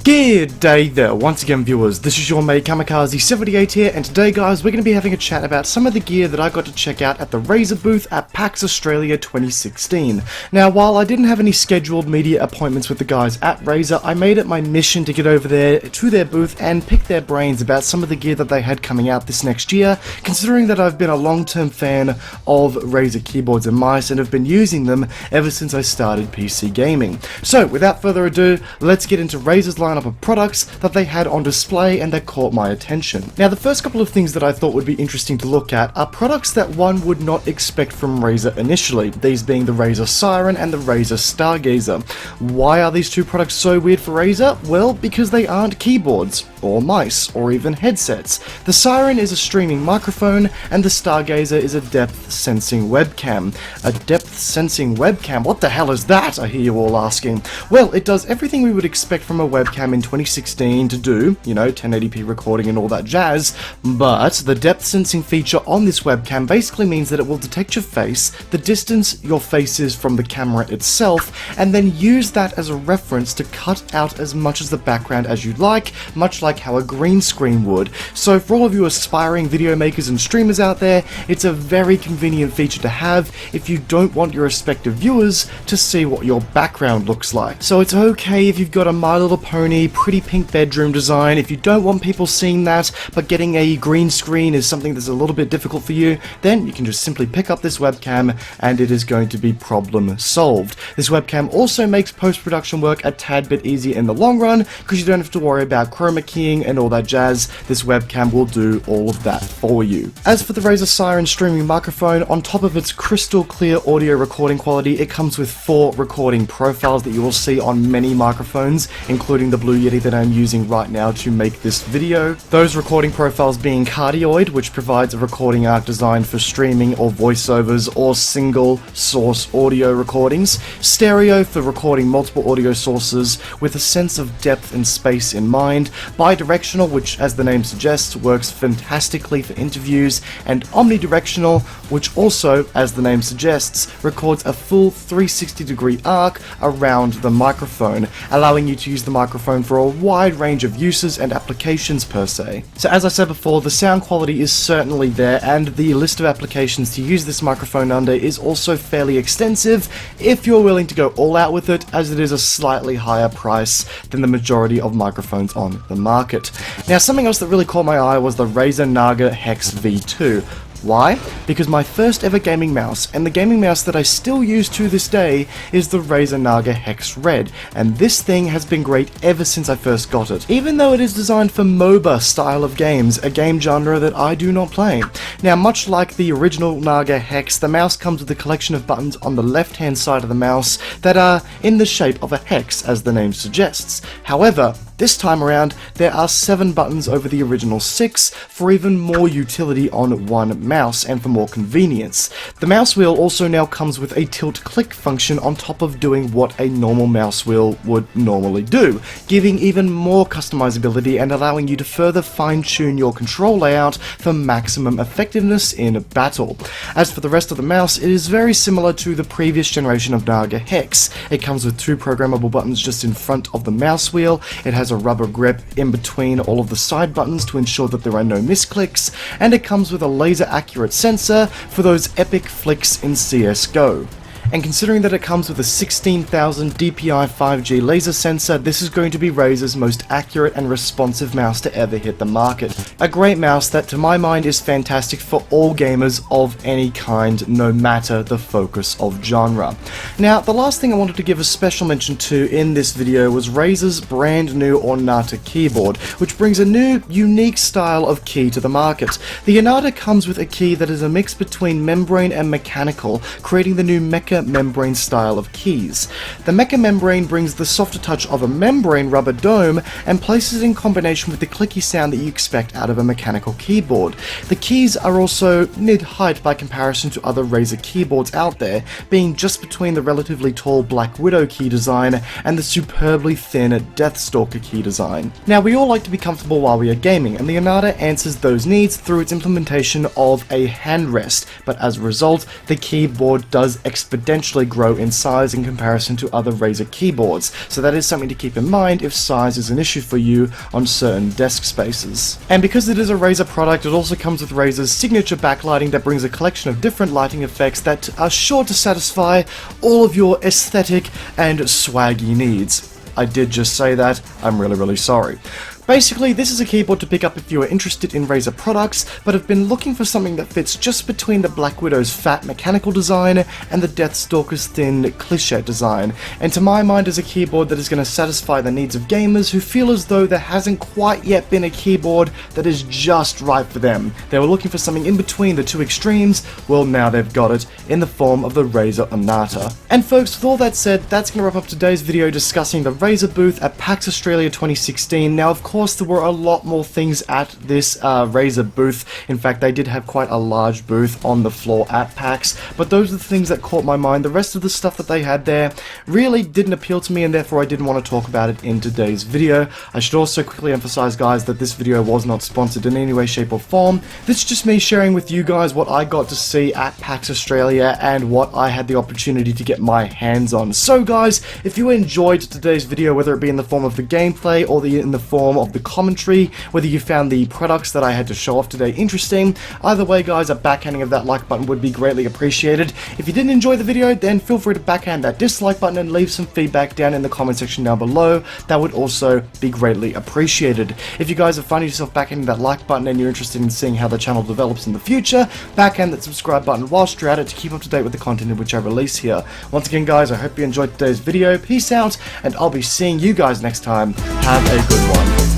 G'day there, once again viewers, this is your mate Kamikaze78 here, and today guys we're going to be having a chat about some of the gear that I got to check out at the Razer booth at PAX Australia 2016. Now while I didn't have any scheduled media appointments with the guys at Razer, I made it my mission to get over there to their booth and pick their brains about some of the gear that they had coming out this next year, considering that I've been a long-term fan of Razer keyboards and mice and have been using them ever since I started PC gaming. So without further ado, let's get into Razer's lineup of products that they had on display and that caught my attention. Now the first couple of things that I thought would be interesting to look at are products that one would not expect from Razer initially, these being the Razer Siren and the Razer Stargazer. Why are these two products so weird for Razer? Well, because they aren't keyboards, or mice, or even headsets. The Siren is a streaming microphone and the Stargazer is a depth sensing webcam. A depth sensing webcam? What the hell is that? I hear you all asking. Well, it does everything we would expect from a webcam in 2016 to do, you know, 1080p recording and all that jazz, but the depth sensing feature on this webcam basically means that it will detect your face, the distance your face is from the camera itself, and then use that as a reference to cut out as much as the background as you'd like, much like how a green screen would. So for all of you aspiring video makers and streamers out there, it's a very convenient feature to have if you don't want your respective viewers to see what your background looks like. So it's okay if you've got a My Little Pony pretty pink bedroom design. If you don't want people seeing that, but getting a green screen is something that's a little bit difficult for you, then you can just simply pick up this webcam and it is going to be problem solved. This webcam also makes post-production work a tad bit easier in the long run because you don't have to worry about chroma keying and all that jazz. This webcam will do all of that for you. As for the Razer Siren streaming microphone, on top of its crystal clear audio recording quality, it comes with 4 recording profiles that you will see on many microphones, including the Blue Yeti that I'm using right now to make this video. Those recording profiles being cardioid, which provides a recording arc designed for streaming or voiceovers or single source audio recordings, stereo for recording multiple audio sources with a sense of depth and space in mind, bidirectional, which as the name suggests works fantastically for interviews, and omnidirectional, which also, as the name suggests, records a full 360-degree arc around the microphone, allowing you to use the microphone for a wide range of uses and applications per se. So as I said before, the sound quality is certainly there, and the list of applications to use this microphone under is also fairly extensive if you're willing to go all out with it, as it is a slightly higher price than the majority of microphones on the market. Now something else that really caught my eye was the Razer Naga Hex V2. Why? Because my first ever gaming mouse, and the gaming mouse that I still use to this day, is the Razer Naga Hex Red, and this thing has been great ever since I first got it, even though it is designed for MOBA style of games, a game genre that I do not play. Now much like the original Naga Hex, the mouse comes with a collection of buttons on the left hand side of the mouse that are in the shape of a hex, as the name suggests. However, this time around, there are 7 buttons over the original 6 for even more utility on one mouse and for more convenience. The mouse wheel also now comes with a tilt-click function on top of doing what a normal mouse wheel would normally do, giving even more customizability and allowing you to further fine-tune your control layout for maximum effectiveness in battle. As for the rest of the mouse, it is very similar to the previous generation of Naga Hex. It comes with 2 programmable buttons just in front of the mouse wheel. It has a rubber grip in between all of the side buttons to ensure that there are no misclicks, and it comes with a laser accurate sensor for those epic flicks in CSGO. And considering that it comes with a 16,000 DPI 5G laser sensor, this is going to be Razer's most accurate and responsive mouse to ever hit the market. A great mouse that to my mind is fantastic for all gamers of any kind, no matter the focus of genre. Now, the last thing I wanted to give a special mention to in this video was Razer's brand new Ornata keyboard, which brings a new, unique style of key to the market. The Ornata comes with a key that is a mix between membrane and mechanical, creating the new Mecha membrane style of keys. The Mecha membrane brings the softer touch of a membrane rubber dome and places it in combination with the clicky sound that you expect out of a mechanical keyboard. The keys are also mid-height by comparison to other Razer keyboards out there, being just between the relatively tall Black Widow key design and the superbly thin Deathstalker key design. Now, we all like to be comfortable while we are gaming, and the Ornata answers those needs through its implementation of a handrest, but as a result, the keyboard does expeditiously exponentially grow in size in comparison to other Razer keyboards, so that is something to keep in mind if size is an issue for you on certain desk spaces. And because it is a Razer product, it also comes with Razer's signature backlighting that brings a collection of different lighting effects that are sure to satisfy all of your aesthetic and swaggy needs. I did just say that, I'm really sorry. Basically, this is a keyboard to pick up if you are interested in Razer products, but have been looking for something that fits just between the Black Widow's fat mechanical design and the Deathstalker's thin cliché design, and to my mind is a keyboard that is going to satisfy the needs of gamers who feel as though there hasn't quite yet been a keyboard that is just right for them. They were looking for something in between the two extremes. Well, now they've got it in the form of the Razer Onata. And folks, with all that said, that's going to wrap up today's video discussing the Razer booth at PAX Australia 2016. Now, of course, there were a lot more things at this Razer booth. In fact, they did have quite a large booth on the floor at PAX, but those are the things that caught my mind. The rest of the stuff that they had there really didn't appeal to me, and therefore I didn't want to talk about it in today's video. I should also quickly emphasize, guys, that this video was not sponsored in any way, shape, or form. This is just me sharing with you guys what I got to see at PAX Australia and what I had the opportunity to get my hands on. So, guys, if you enjoyed today's video, whether it be in the form of the gameplay or in the form of the commentary, whether you found the products that I had to show off today interesting, either way, guys, a backhanding of that like button would be greatly appreciated. If you didn't enjoy the video, then feel free to backhand that dislike button and leave some feedback down in the comment section down below. That would also be greatly appreciated. If you guys are finding yourself backhanding that like button and you're interested in seeing how the channel develops in the future, backhand that subscribe button whilst you're at it to keep up to date with the content in which I release here. Once again, guys, I hope you enjoyed today's video. Peace out, and I'll be seeing you guys next time. Have a good one.